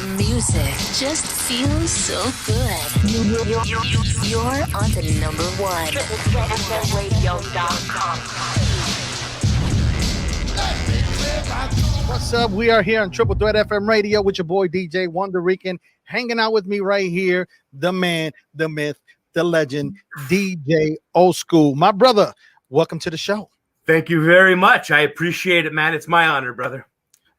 Music just feels so good. You're on to number one. TripleThreatFMRadio.com. What's up? We are here on Triple Threat FM Radio with your boy DJ Wonderrican. Hanging out with me right here, the man, the myth, the legend, DJ OldSkool. My brother, welcome to the show. Thank you very much. I appreciate it, man. It's my honor, brother.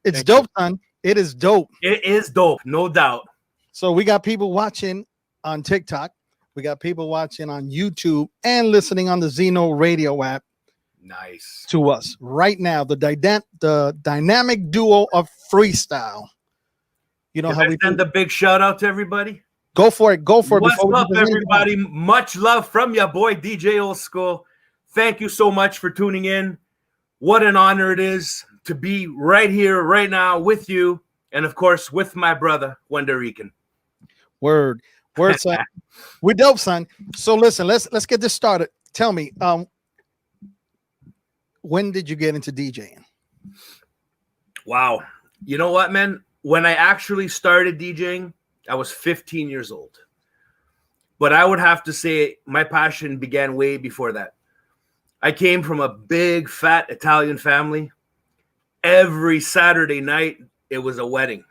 It's dope, son. It is dope. It is dope, no doubt. So we got people watching on TikTok. We got people watching on YouTube and listening on the Zeno radio app. Nice. To us right now, the dynamic duo of freestyle. You know how we send a big shout out to everybody. Go for it. Go for it. What's up, everybody? Much love from your boy DJ OldSkool. Thank you so much for tuning in. What an honor it is to be right here, right now with you, and of course with my brother Wonderrican. Word, son. We dope, son. So listen, let's get this started. Tell me, when did you get into DJing? Wow. You know what, man? When I actually started DJing, I was 15 years old. But I would have to say my passion began way before that. I came from a big, fat Italian family. Every Saturday night, it was a wedding.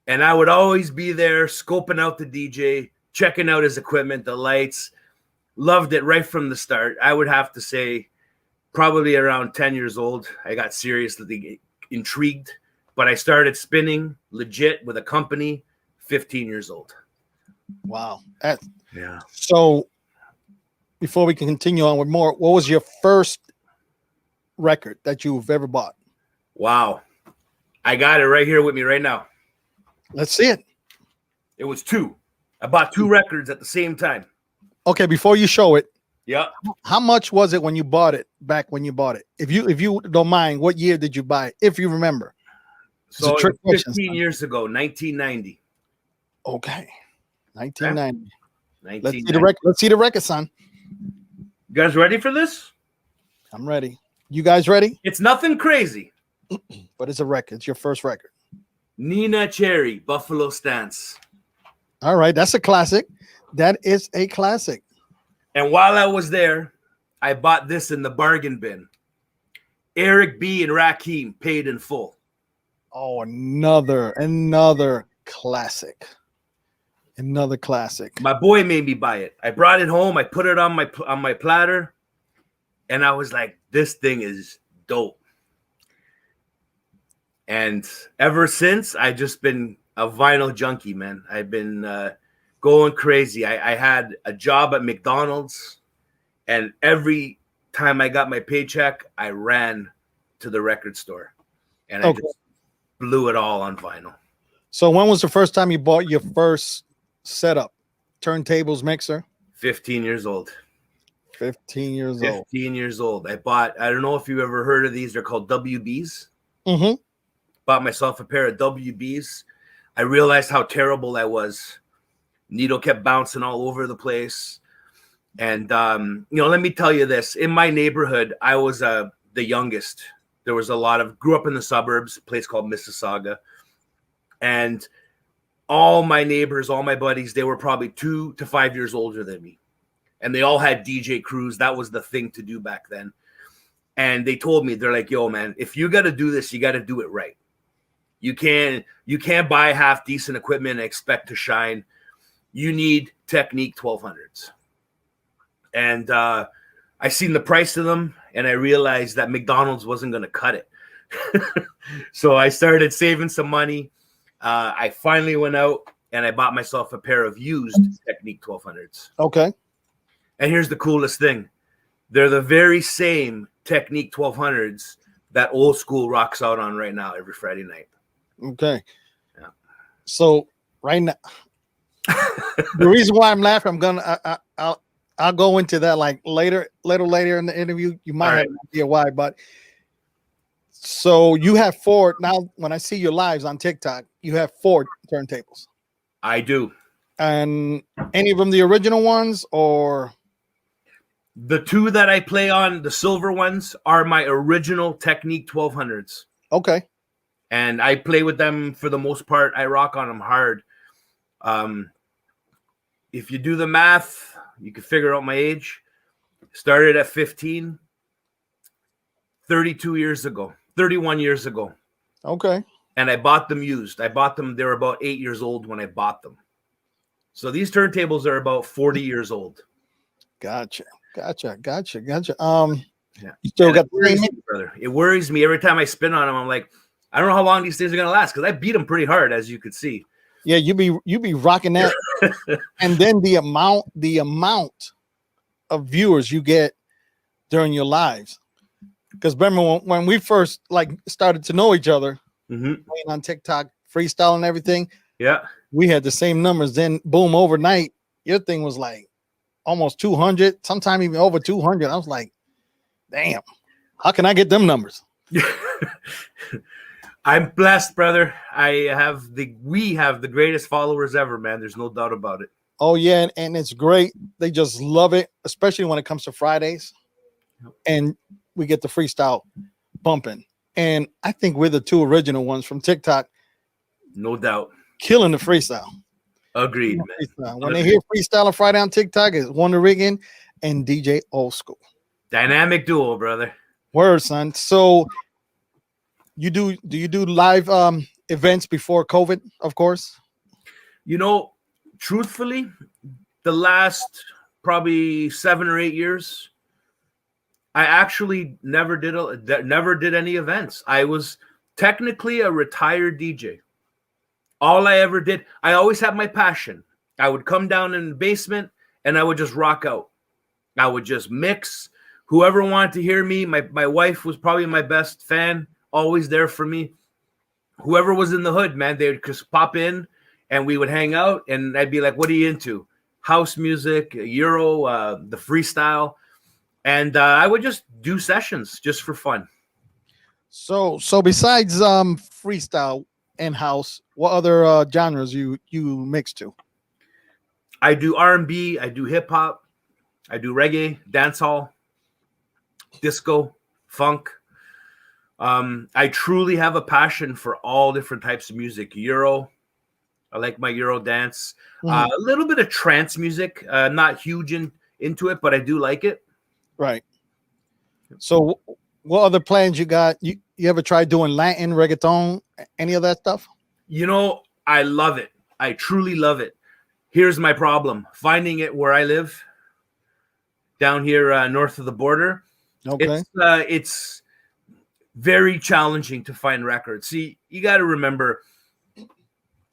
And I would always be there scoping out the DJ, checking out his equipment, the lights. Loved it right from the start. I would have to say probably around 10 years old, I got seriously intrigued. But I started spinning legit with a company 15 years old. Wow. Yeah. So before we can continue on with more, what was your first record that you've ever bought? Wow. I got it right here with me right now. Let's see it. It was two. I bought two records at the same time. Okay, before you show it. Yeah. How much was it when you bought it, back when you bought it? If you don't mind, what year did you buy it, if you remember? So 15 years ago, 1990. Okay. 1990. Okay. Let's see the record, son. You guys ready for this? I'm ready. You guys ready? It's nothing crazy. But it's a record. It's your first record. Nina Cherry, Buffalo Stance. All right. That's a classic. That is a classic. And while I was there, I bought this in the bargain bin. Eric B. and Rakim, Paid in Full. Oh, another classic. Another classic. My boy made me buy it. I brought it home. I put it on my platter. And I was like, this thing is dope. And ever since, I've just been a vinyl junkie, man. I've been going crazy. I had a job at McDonald's. And every time I got my paycheck, I ran to the record store. And I just blew it all on vinyl. So when was the first time you bought your first setup? Turntables mixer? 15 years old. 15 years old. 15 years old. I don't know if you ever heard of these. They're called WBs. Mm-hmm. Bought myself a pair of WBs. I realized how terrible I was. Needle kept bouncing all over the place. And, let me tell you this. In my neighborhood, I was the youngest. There was grew up in the suburbs, a place called Mississauga. And all my neighbors, all my buddies, they were probably 2 to 5 years older than me. And they all had DJ crews. That was the thing to do back then. And they told me, they're like, yo, man, if you got to do this, you got to do it right. You can't buy half decent equipment and expect to shine. You need Technique 1200s. And I seen the price of them, and I realized that McDonald's wasn't going to cut it. So I started saving some money. I finally went out, and I bought myself a pair of used Technique 1200s. Okay. And here's the coolest thing. They're the very same Technique 1200s that OldSkool rocks out on right now every Friday night. Okay. Yeah. So right now, the reason why I'm laughing, I'll go into that like later in the interview. You might have an idea why, but so you have 4 now. When I see your lives on TikTok, you have 4 turntables. I do. And any of them the original ones, or the 2 that I play on, the silver ones, are my original Technique 1200s. Okay. and I play with them for the most part. I rock on them hard. If you do the math, you can figure out my age. Started at 15, 32 years ago, 31 years ago. Okay. And I bought them used. I bought them. They were about 8 years old when I bought them. So these turntables are about 40 years old. Gotcha. You still And got it worries me, brother. It worries me every time I spin on them. I'm like, I don't know how long these things are gonna last, because I beat them pretty hard, as you could see. Yeah, you be rocking that. And then the amount of viewers you get during your lives. Because remember when we first like started to know each other, playing on TikTok, freestyle and everything. Yeah, we had the same numbers. Then boom, overnight, your thing was like almost 200, sometime even over 200. I was like, damn, how can I get them numbers? I'm blessed, brother. We have the greatest followers ever, man. There's no doubt about it. Oh yeah, and it's great. They just love it, especially when it comes to Fridays, and we get the freestyle bumping. And I think we're the two original ones from TikTok. No doubt. Killing the freestyle. Agreed, man. When they hear freestyle on Friday on TikTok, it's Wonderrican and DJ OldSkool. Dynamic duo, brother. Word, son. So do you do live events before COVID, of course? You know, truthfully, the last probably 7 or 8 years, I actually never did any events. I was technically a retired DJ. All I ever did, I always had my passion. I would come down in the basement and I would just rock out. I would just mix. Whoever wanted to hear me, my wife was probably my best fan, always there for me. Whoever was in the hood, man, they would just pop in and we would hang out, and I'd be like, what are you into? House music, Euro, the freestyle. And I would just do sessions just for fun. So besides freestyle and house, what other genres you mix to? I do R&B, I do hip hop, I do reggae, dancehall, disco, funk. I truly have a passion for all different types of music. Euro, I like my Euro dance. A little bit of trance music. Not huge into it, but I do like it. Right. So what other plans you got? You ever tried doing Latin, reggaeton, any of that stuff? You know, I love it. I truly love it. Here's my problem. Finding it where I live, down here north of the border. Okay. It's very challenging to find records. See, you got to remember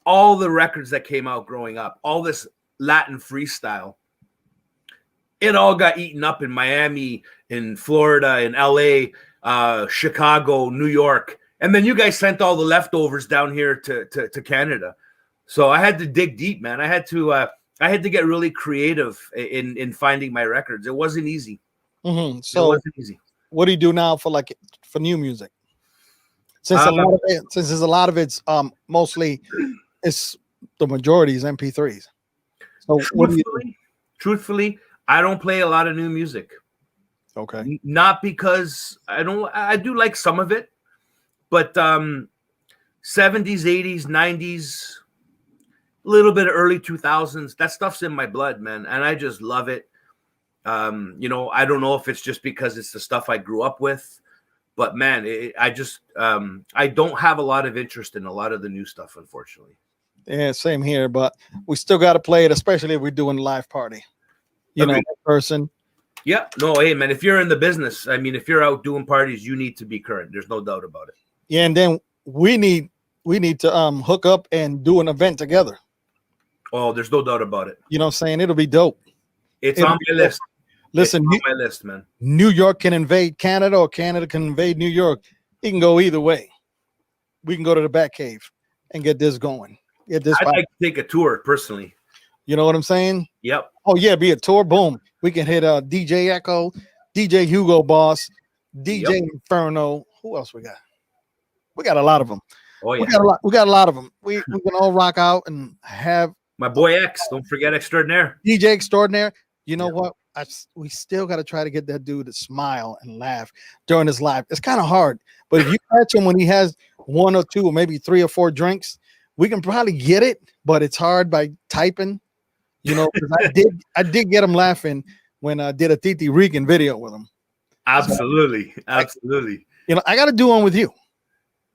all the records that came out growing up, all this Latin freestyle, it all got eaten up in Miami, in Florida, in LA, Chicago, New York. And then you guys sent all the leftovers down here to Canada. So I had to dig deep, man. I had to get really creative in finding my records. It wasn't easy. So it wasn't easy. What do you do now for new music? Since a lot of it's mostly, it's the majority is MP3s. So truthfully, I don't play a lot of new music. Okay. Not because I do like some of it, but 70s, 80s, 90s, a little bit of early 2000s, that stuff's in my blood, man. And I just love it. I don't know if it's just because it's the stuff I grew up with, but man, I don't have a lot of interest in a lot of the new stuff, unfortunately. Yeah, same here, but we still got to play it, especially if we're doing a live party. You know, in person. Yeah, no, hey man, if you're in the business, I mean, if you're out doing parties, you need to be current. There's no doubt about it. Yeah, and then we need to hook up and do an event together. Oh, there's no doubt about it. You know what I'm saying? It'll be dope. It'll on my list. Listen, it's on my list, man. New York can invade Canada, or Canada can invade New York. It can go either way. We can go to the Bat Cave and get this going. I'd like to take a tour personally. You know what I'm saying? Yep. Oh yeah, be a tour. Boom. We can hit DJ Echo, DJ Hugo Boss, DJ Inferno. Who else we got? We got a lot of them. Oh yeah. We got a lot of them. We can all rock out and have my boy X. Don't forget Extraordinaire. DJ Extraordinaire. You know what? We still got to try to get that dude to smile and laugh during his live. It's kind of hard, but if you catch him when he has one or two or maybe 3 or 4 drinks, we can probably get it, but it's hard by typing, you know, because I did get him laughing when I did a DJ Wonderrican video with him. Absolutely. Absolutely. You know, I got to do one with you.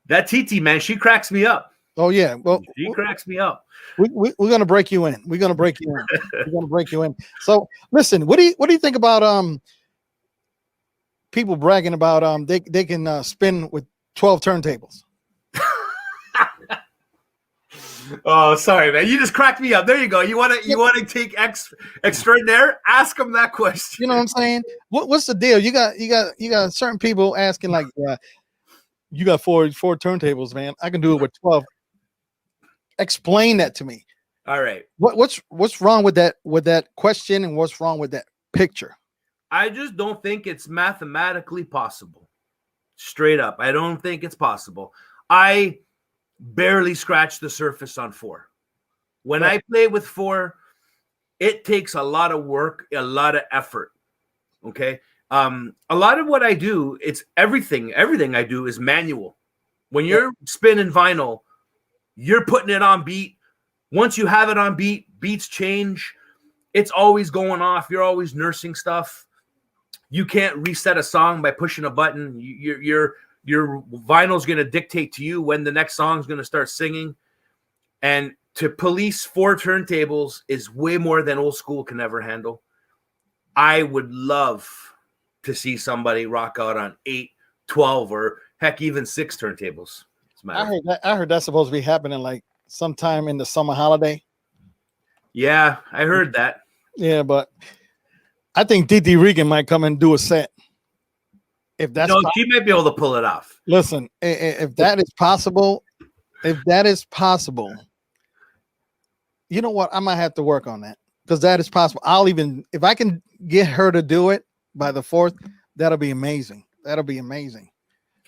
That TT, man, she cracks me up. Oh, yeah. Well, she cracks me up. We're going to break you in. We're going to break you in. We're going to break you in. So, listen, what do you think about people bragging about they can spin with 12 turntables? Oh, sorry, man. You just cracked me up. There you go. You want to take extraordinaire? Ask them that question. You know what I'm saying? What's the deal? You got certain people asking like, you got four turntables, man. I can do it with 12. Explain that to me. All right. What's wrong with that question, and what's wrong with that picture? I just don't think it's mathematically possible. Straight up, I don't think it's possible. I barely scratched the surface on 4. When I play with 4, it takes a lot of work, a lot of effort. Okay. A lot of what I do, it's everything I do is manual. When you're spinning vinyl, you're putting it on beat. Once you have it on beat, beats change. It's always going off. You're always nursing stuff. You can't reset a song by pushing a button. Your vinyl's going to dictate to you when the next song's going to start singing. And to police 4 turntables is way more than Old Skool can ever handle. I would love to see somebody rock out on 8, 12, or heck, even 6 turntables. I heard that's supposed to be happening like sometime in the summer holiday. Yeah, I heard that. Yeah, but I think DJ Wonderrican might come and do a set. If that's she might be able to pull it off. Listen, if that is possible, you know what? I might have to work on that because that is possible. If I can get her to do it by the 4th, that'll be amazing. That'll be amazing.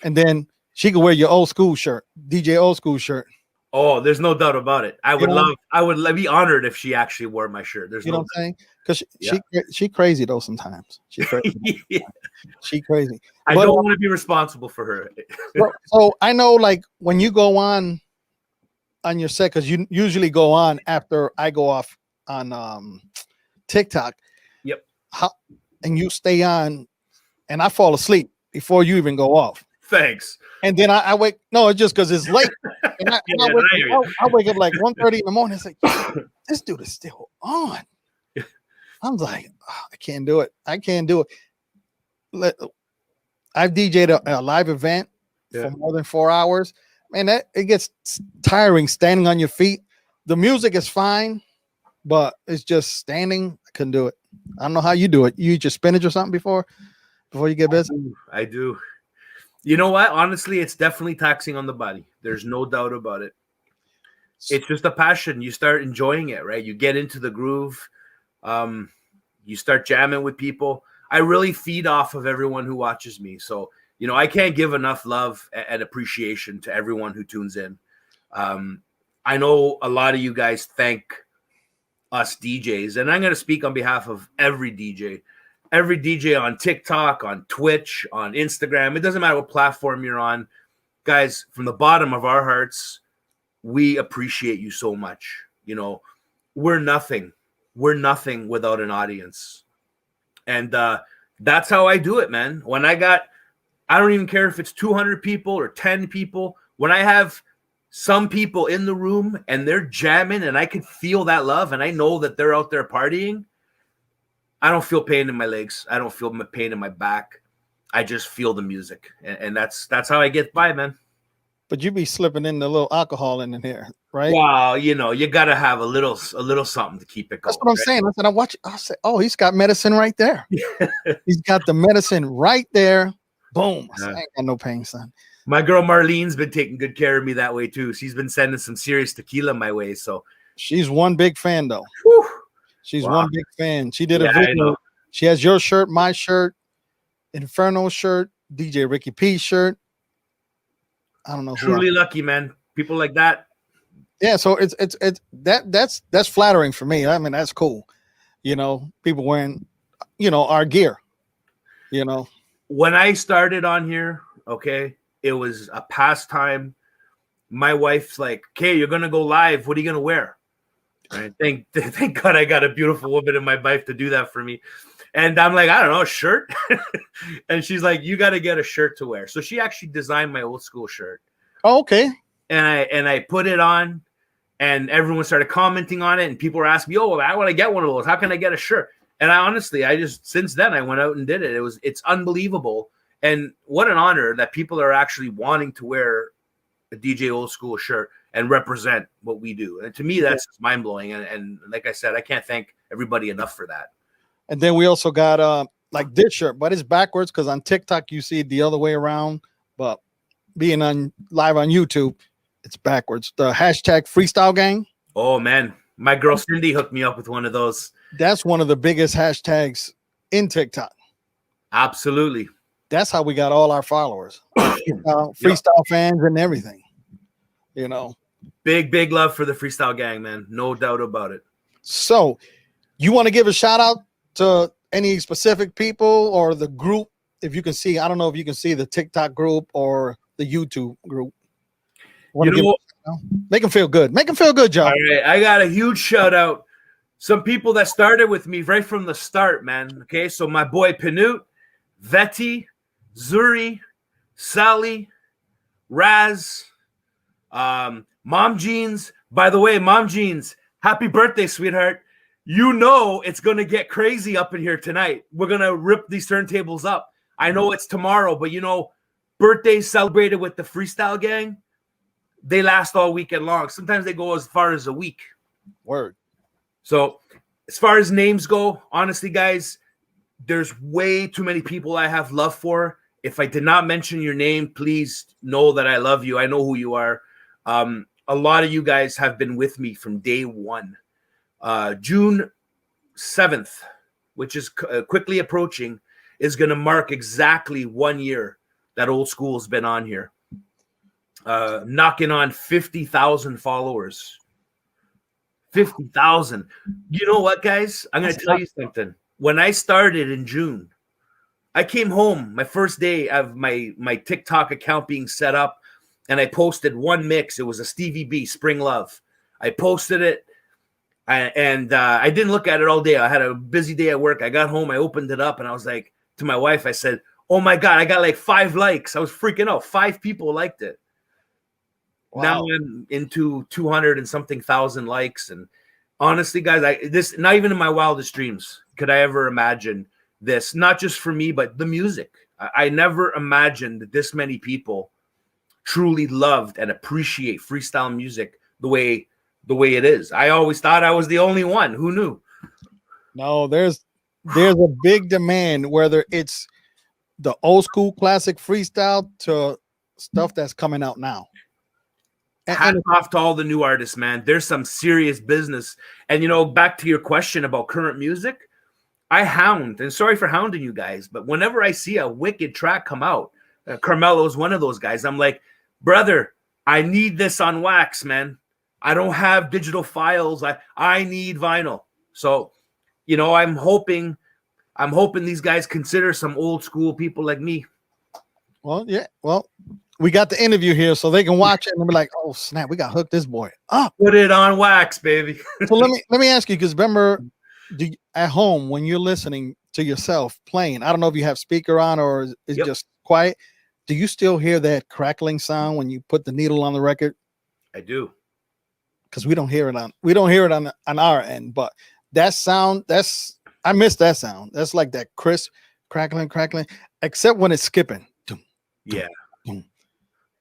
And then she could wear your Old Skool shirt, DJ OldSkool shirt. Oh, there's no doubt about it. I would be honored if she actually wore my shirt. There's what I'm saying? Because she crazy though sometimes. She crazy. She crazy. I don't want to be responsible for her. So I know, like when you go on your set, because you usually go on after I go off on TikTok. Yep. And you stay on, and I fall asleep before you even go off. Thanks. And then I wake. No, it's just because it's late. And I wake up like 1:30 in the morning. It's like, this dude is still on. I'm like, I can't do it. I can't do it. I've DJ'd a live event for more than 4 hours. Man, it gets tiring standing on your feet. The music is fine, but it's just standing. I couldn't do it. I don't know how you do it. You eat your spinach or something before you get busy? I do. You know what? Honestly, it's definitely taxing on the body. There's no doubt about it. It's just a passion. You start enjoying it, right? You get into the groove. You start jamming with people. I really feed off of everyone who watches me. So, you know, I can't give enough love and appreciation to everyone who tunes in. I know a lot of you guys thank us DJs, and I'm going to speak on behalf of every DJ on TikTok, on Twitch, on Instagram. It doesn't matter what platform you're on. Guys, from the bottom of our hearts, we appreciate you so much. You know, we're nothing without an audience. And that's how I do it, man. When I don't even care if it's 200 people or 10 people. When I have some people in the room and they're jamming and I can feel that love and I know that they're out there partying, I don't feel pain in my legs. I don't feel pain in my back. I just feel the music. And that's how I get by, man. But you be slipping in the little alcohol in here, right? Wow, you know, you got to have a little something to keep it going. That's what I'm saying. I said, oh, he's got medicine right there. He's got the medicine right there. Boom. I said, I ain't got no pain, son. My girl Marlene's been taking good care of me that way too. She's been sending some serious tequila my way. So she's one big fan though. Whew. She's one big fan. She did a video. She has your shirt, my shirt, Inferno shirt, DJ Ricky P shirt. I don't know. Truly lucky, man. People like that. Yeah, so that's flattering for me. I mean, that's cool. You know, people wearing, you know, our gear. You know, when I started on here, okay, it was a pastime my wife's like, okay, you're gonna go live. What are you gonna wear? Right? Thank God I got a beautiful woman in my life to do that for me. And I'm like, I don't know, a shirt. And she's like, you got to get a shirt to wear. So she actually designed my old school shirt. Oh, okay. And I put it on, and everyone started commenting on it, and people were asking me, oh, I want to get one of those. How can I get a shirt? And since then I went out and did it. It's unbelievable. And what an honor that people are actually wanting to wear a DJ OldSkool shirt and represent what we do. And to me, that's mind blowing. And like I said, I can't thank everybody enough for that. And then we also got like this shirt, but it's backwards because on TikTok you see it the other way around. But being on live on YouTube, it's backwards. The hashtag Freestyle Gang. Oh man, my girl Cindy hooked me up with one of those. That's one of the biggest hashtags in TikTok. Absolutely. That's how we got all our followers, freestyle fans and everything. You know, big love for the Freestyle Gang, man. No doubt about it. So, you want to give a shout out to any specific people or the group? If you can see, I don't know if you can see the TikTok group or the YouTube group. Make them feel good. Make them feel good, Joe. All right, I got a huge shout out. Some people that started with me right from the start, man. Okay, so my boy Pinute, Veti, Zuri, Sally, Raz, Mom Jeans. By the way, Mom Jeans, happy birthday, sweetheart. You know it's going to get crazy up in here tonight. We're going to rip these turntables up. I know it's tomorrow, but you know, birthdays celebrated with the Freestyle Gang, they last all weekend long. Sometimes they go as far as a week. Word. So as far as names go, honestly, guys, there's way too many people I have love for. If I did not mention your name, please know that I love you. I know who you are. A lot of you guys have been with me from day one. June 7th, which is quickly approaching, is going to mark exactly 1 year that OldSkool has been on here. Knocking on 50,000 followers. 50,000. You know what, guys? I'm going to tell you something. When I started in June, I came home my first day of my TikTok account being set up, and I posted one mix. It was a Stevie B, Spring Love. I posted it. And I didn't look at it all day. I had a busy day at work. I got home, I opened it up, and I was like, to my wife, I said, oh my God, I got like 5 likes. I was freaking out. 5 people liked it. Wow. Now I'm into 200 and something thousand likes. And honestly, guys, this not even in my wildest dreams could I ever imagine this, not just for me, but the music. I never imagined that this many people truly loved and appreciate freestyle music the way it is. I always thought I was the only one. Who knew? No, there's a big demand, whether it's the old school classic freestyle to stuff that's coming out now. Hats off to all the new artists, man. There's some serious business. And you know, back to your question about current music, I hound, and sorry for hounding you guys, but whenever I see a wicked track come out, Carmelo's one of those guys. I'm like, brother, I need this on wax, man. I don't have digital files. I need vinyl. So, you know, I'm hoping these guys consider some old school people like me. Well, yeah. Well, we got the interview here so they can watch it and be like, oh snap, we got hooked this boy up. Put it on wax, baby. So let me ask you, because remember, at home when you're listening to yourself playing, I don't know if you have speaker on or it's just quiet. Do you still hear that crackling sound when you put the needle on the record? I do. Because we don't hear it on our end, but that sound, I miss that sound. That's like that crisp crackling, except when it's skipping. Yeah.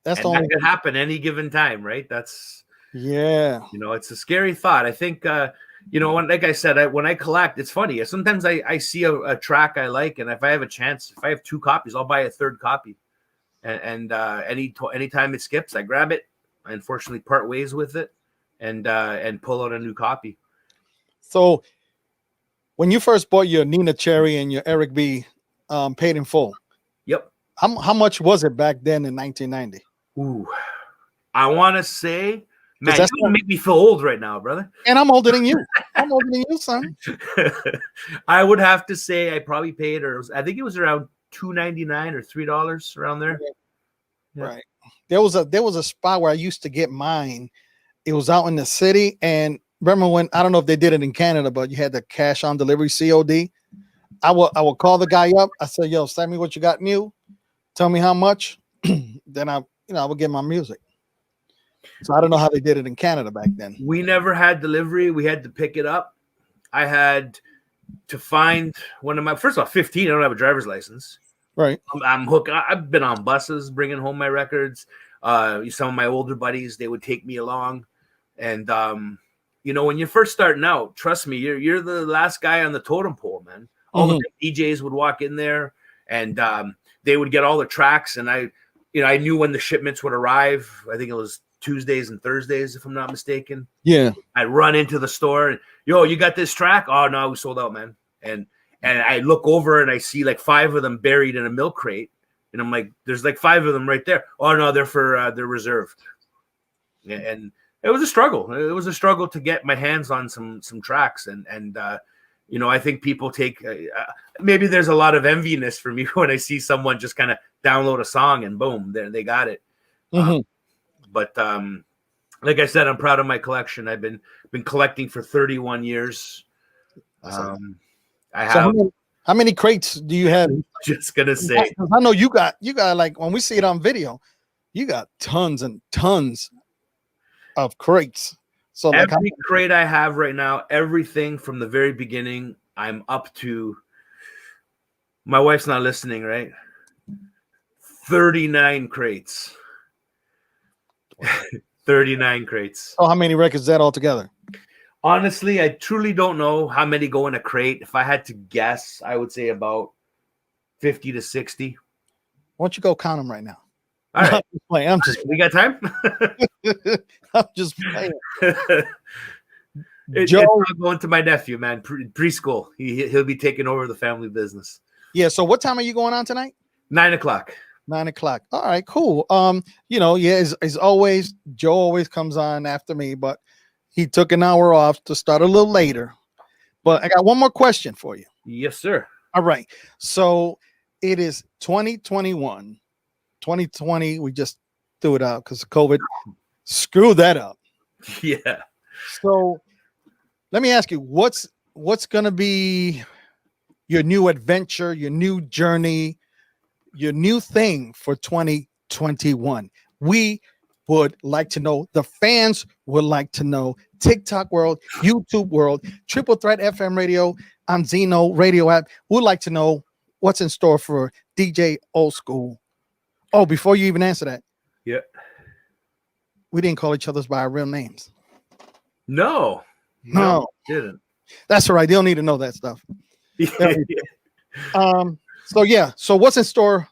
That's and that could happen any given time, right? That's it's a scary thought. I think like I said, when I collect, it's funny. Sometimes I see a track I like, and if I have a chance, if I have 2 copies, I'll buy a 3rd copy. And anytime it skips, I grab it. I unfortunately part ways with it and pull out a new copy. So when you first bought your Nina Cherry and your Eric B paid in full. Yep. How much was it back then in 1990? Ooh, I want to say, man, that's gonna make me feel old right now, brother. And I'm older than you. I'm older than you, son. I would have to say I probably paid, I think it was around $2.99 or $3 around there. Yeah. Right. There was a spot where I used to get mine. It was out in the city, and remember when, I don't know if they did it in Canada, but you had the cash on delivery, COD. I will call the guy up. I said, "Yo, send me what you got new. Tell me how much." Then I would get my music. So I don't know how they did it in Canada back then. We never had delivery. We had to pick it up. I had to find one of my, first of all, 15. I don't have a driver's license. Right. I'm hooked. I've been on buses bringing home my records. Some of my older buddies, they would take me along. And, when you're first starting out, trust me, you're the last guy on the totem pole, man. All the DJs would walk in there, and they would get all the tracks. And I knew when the shipments would arrive. I think it was Tuesdays and Thursdays, if I'm not mistaken. Yeah. I'd run into the store and, "Yo, you got this track?" "Oh, no, we sold out, man." And I look over and I see like 5 of them buried in a milk crate. And I'm like, "There's like 5 of them right there." "Oh, no, they're for they're reserved." And it was a struggle. It was a struggle to get my hands on some tracks. And I think people take maybe there's a lot of enviness for me when I see someone just kind of download a song and boom, they got it. But like I said, I'm proud of my collection. I've been collecting for 31 years. I have. So how many crates do you have? Just gonna say, I know you got like, when we see it on video, you got tons and tons of crates. So like, every crate I have right now, everything from the very beginning, I'm up to. My wife's not listening, right? 39 crates. 39 crates. Oh, how many records is that altogether? Honestly, I truly don't know how many go in a crate. If I had to guess, I would say about 50 to 60. Why don't you go count them right now? All right. I'm just We got time? I'm just playing. It's not going to my nephew, man. Preschool. He'll be taking over the family business. Yeah. So what time are you going on tonight? 9 o'clock. 9 o'clock. All right, cool. As always, Joe always comes on after me, but he took an hour off to start a little later. But I got one more question for you. Yes, sir. All right. So it is 2021. 2020, we just threw it out because of COVID. Screw that up. Yeah. So let me ask you, what's going to be your new adventure, your new journey, your new thing for 2021? We would like to know. The fans would like to know. TikTok world, YouTube world, Triple Threat FM radio on Zeno radio app. Would like to know what's in store for DJ OldSkool. Oh, before you even answer that. Yeah. We didn't call each other by our real names. No. Didn't. That's all right. They don't need to know that stuff. So what's in store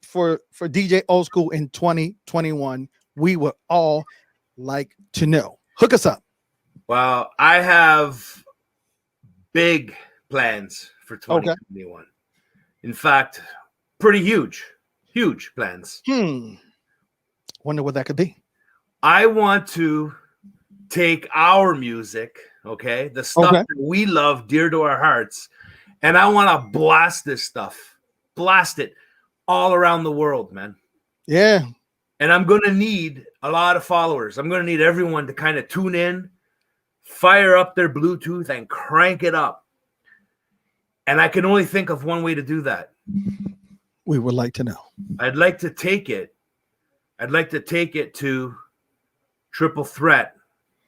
for DJ OldSkool in 2021? We would all like to know. Hook us up. Well, I have big plans for 2021. Okay. In fact, pretty huge plans. Wonder what that could be. I want to take our music, okay, the stuff that we love dear to our hearts, and I want to blast this stuff. Blast it all around the world, man. Yeah. And I'm going to need a lot of followers. I'm going to need everyone to kind of tune in, fire up their Bluetooth, and crank it up. And I can only think of one way to do that. We would like to know. I'd like to take it to Triple Threat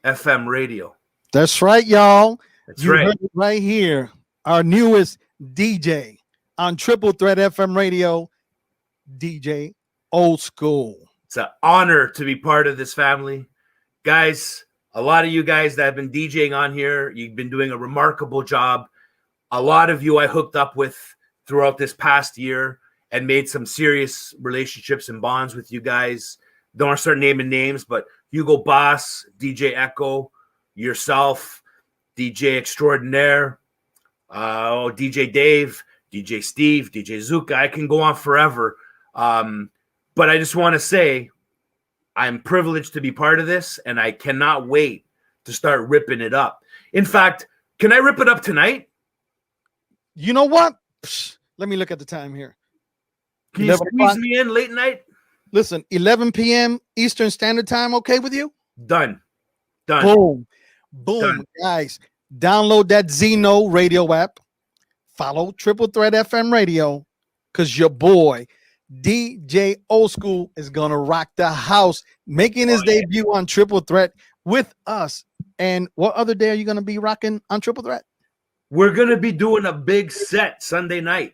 FM radio. That's right, y'all. That's right. Heard it right here. Our newest DJ on Triple Threat FM radio, DJ OldSkool. It's an honor to be part of this family. Guys, a lot of you guys that have been DJing on here, you've been doing a remarkable job. A lot of you I hooked up with throughout this past year and made some serious relationships and bonds with you guys. Don't want to start naming names, but Hugo Boss, DJ Echo, yourself, DJ Extraordinaire, DJ Dave, DJ Steve, DJ Zuka. I can go on forever. But I just want to say I'm privileged to be part of this, and I cannot wait to start ripping it up. In fact, can I rip it up tonight? You know what? Let me look at the time here. Can you squeeze me in late night? Listen, 11 p.m. Eastern Standard Time. Okay with you? Done. Boom. Done. Guys, download that Zeno radio app. Follow Triple Threat FM Radio, because your boy DJ OldSkool is gonna rock the house, making his debut on Triple Threat with us. And what other day are you gonna be rocking on Triple Threat? We're gonna be doing a big set Sunday night.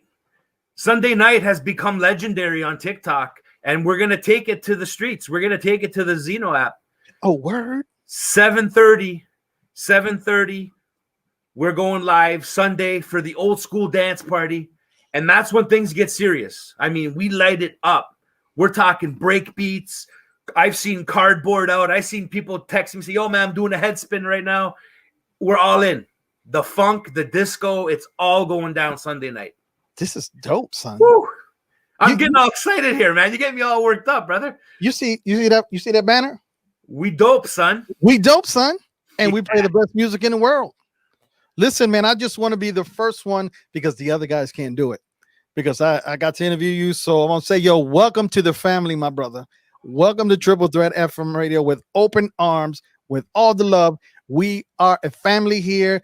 Sunday night has become legendary on TikTok, and we're gonna take it to the streets. We're gonna take it to the Zeno app. Oh, word. 7:30. We're going live Sunday for the Old School dance party. And that's when things get serious. I mean, we light it up. We're talking break beats. I've seen cardboard out. I've seen people text me, say, yo, man, I'm doing a head spin right now. We're all in. The funk, the disco, it's all going down Sunday night. This is dope, son. Woo. I'm getting all excited here, man. You get me all worked up, brother. You see that banner? We dope, son. We dope, son. And we play the best music in the world. Listen, man, I just want to be the first one because the other guys can't do it. Because I got to interview you. So I'm going to say, yo, welcome to the family, my brother. Welcome to Triple Threat FM Radio with open arms, with all the love. We are a family here.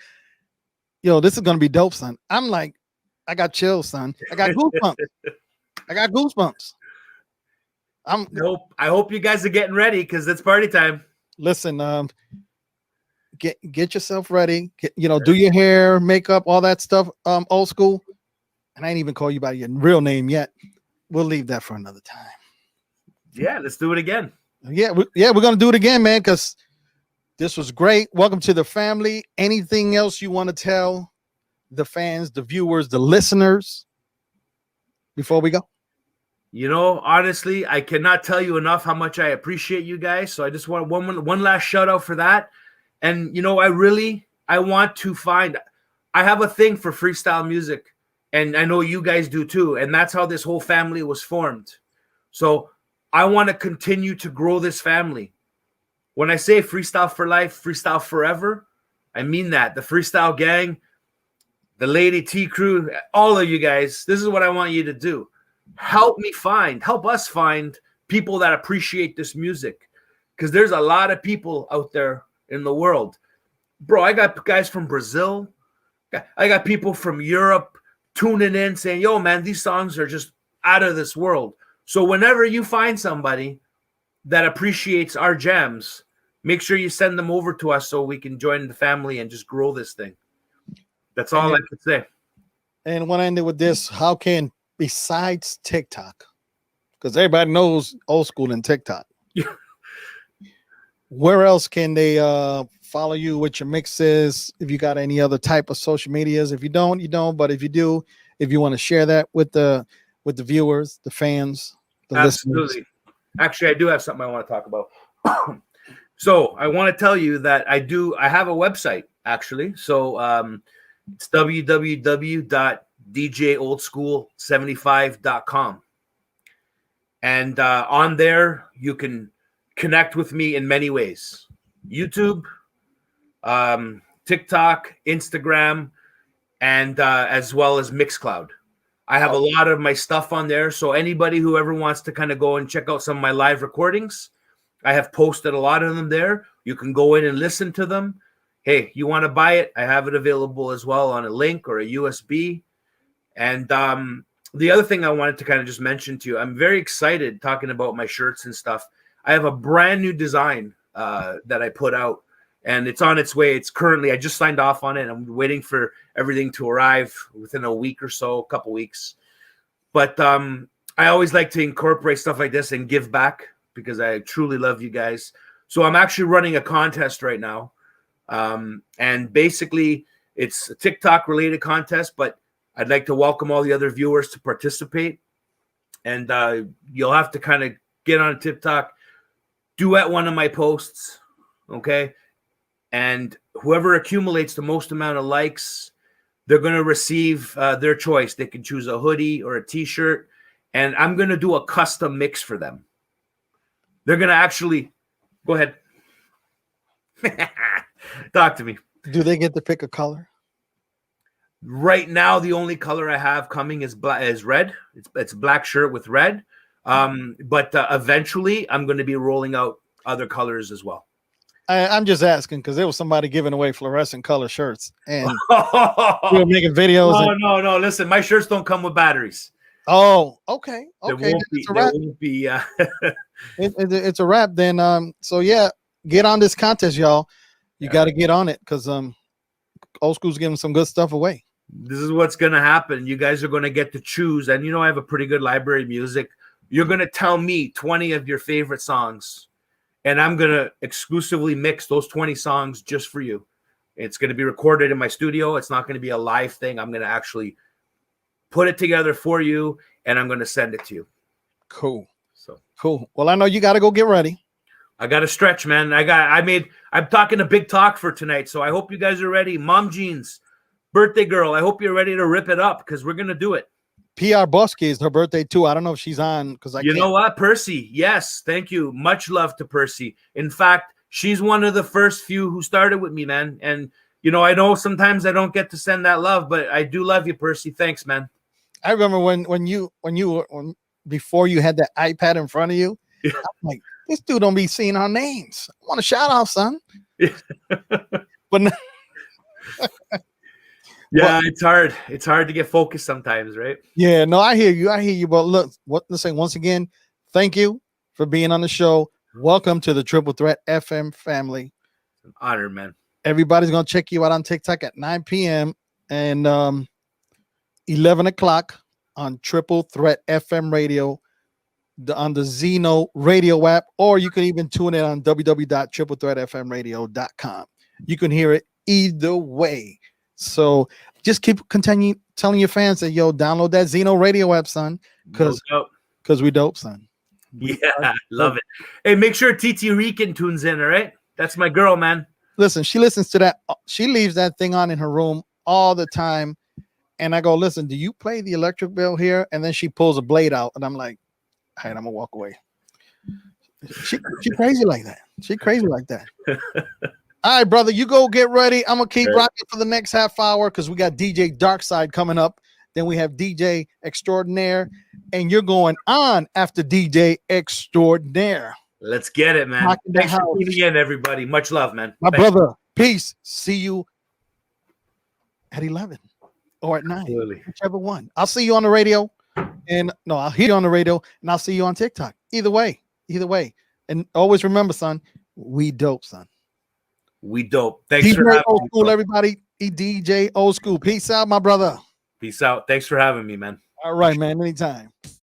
Yo, this is going to be dope, son. I'm like, I got chills, son. I got goosebumps. Nope. I hope you guys are getting ready because it's party time. Listen, get yourself ready. Do your hair, makeup, all that stuff. Old school. And I ain't even call you by your real name yet. We'll leave that for another time. Yeah, let's do it again. Yeah, we're gonna do it again, man, because this was great. Welcome to the family. Anything else you want to tell the fans, the viewers, the listeners before we go? Honestly, I cannot tell you enough how much I appreciate you guys. So I just want one last shout out for that. And, I want to I have a thing for freestyle music, and I know you guys do too. And that's how this whole family was formed. So I want to continue to grow this family. When I say freestyle for life, freestyle forever, I mean that. The freestyle gang, the Lady T crew, all of you guys, this is what I want you to do. Help us find people that appreciate this music. Because there's a lot of people out there in the world. Bro, I got guys from Brazil. I got people from Europe tuning in saying, yo, man, these songs are just out of this world. So whenever you find somebody that appreciates our jams, make sure you send them over to us so we can join the family and just grow this thing. That's all I could say. And when I ended with this, how can, besides TikTok, because everybody knows Old School and TikTok, where else can they follow you with your mixes? If you got any other type of social medias, if you don't, you don't. But if you do, if you want to share that with the viewers, the fans, the Absolutely. listeners. Actually, I do have something I want to talk about. So I want to tell you that I have a website actually. So it's www.djoldschool75.com. And on there, you can connect with me in many ways. YouTube, TikTok, Instagram, and as well as Mixcloud. I have a lot of my stuff on there. So anybody who ever wants to kind of go and check out some of my live recordings, I have posted a lot of them there. You can go in and listen to them. Hey, you want to buy it? I have it available as well on a link or a USB. And the other thing I wanted to kind of just mention to you, I'm very excited talking about my shirts and stuff. I have a brand new design that I put out, and it's on its way. I just signed off on it. I'm waiting for everything to arrive within a week or so, a couple weeks. But I always like to incorporate stuff like this and give back because I truly love you guys. So I'm actually running a contest right now. And basically it's a TikTok related contest, but I'd like to welcome all the other viewers to participate. And you'll have to kind of get on TikTok, duet one of my posts, okay? And whoever accumulates the most amount of likes, they're going to receive their choice. They can choose a hoodie or a t-shirt, and I'm going to do a custom mix for them. They're going to actually go ahead. Talk to me. Do they get to pick a color? Right now, the only color I have coming is red. It's a black shirt with red. But eventually I'm going to be rolling out other colors as well. I'm just asking because there was somebody giving away fluorescent color shirts and we were making videos. No. Listen, my shirts don't come with batteries. Oh, okay. There won't be. It's a wrap then. So yeah, get on this contest, y'all. You got to get on it because Old School's giving some good stuff away. This is what's going to happen. You guys are going to get to choose. And I have a pretty good library of music. You're going to tell me 20 of your favorite songs. And I'm going to exclusively mix those 20 songs just for you. It's going to be recorded in my studio. It's not going to be a live thing. I'm going to actually put it together for you, and I'm going to send it to you. Cool. Well, I know you got to go get ready. I got to stretch, man. I'm talking a big talk for tonight, so I hope you guys are ready. Mom Jeans, birthday girl, I hope you're ready to rip it up because we're going to do it. PR Bosky is her birthday too. I don't know if she's on because I. You know what, Percy? Yes, thank you. Much love to Percy. In fact, she's one of the first few who started with me, man. And I know sometimes I don't get to send that love, but I do love you, Percy. Thanks, man. I remember when before you had that iPad in front of you. Yeah. I'm like, this dude don't be seeing our names. I want a shout out, son. Yeah. But. Yeah, it's hard. It's hard to get focused sometimes, right? Yeah, no, I hear you. But look, let's say once again, thank you for being on the show. Welcome to the Triple Threat FM family. It's an honor, man. Everybody's gonna check you out on TikTok at 9 p.m. and 11 o'clock on Triple Threat FM radio on the Zeno radio app, or you can even tune in on www.triplethreatfmradio.com. You can hear it either way. So just continue telling your fans that download that Zeno radio app, son, because we dope, son. Yeah, love it. Hey, make sure TT Rican tunes in, all right? That's my girl, man. Listen, she listens to that. She leaves that thing on in her room all the time. And I go, listen, do you play the electric bill here? And then she pulls a blade out, and I'm like, all right, I'm gonna walk away. She crazy like that. She crazy like that. All right, brother, you go get ready. I'm gonna keep rocking for the next half hour because we got DJ Darkside coming up. Then we have DJ Extraordinaire, and you're going on after DJ Extraordinaire. Let's get it, man. Thanks for tuning in, everybody. Much love, man. My brother, peace. See you at 11 or at 9, whichever one. I'll see you on the radio, and I'll hear you on the radio, and I'll see you on TikTok. Either way. And always remember, son, we dope, son. We dope. Thanks DJ for having OldSkool, me, everybody. DJ OldSkool. Peace out, my brother. Peace out. Thanks for having me, man. All right, man. Anytime.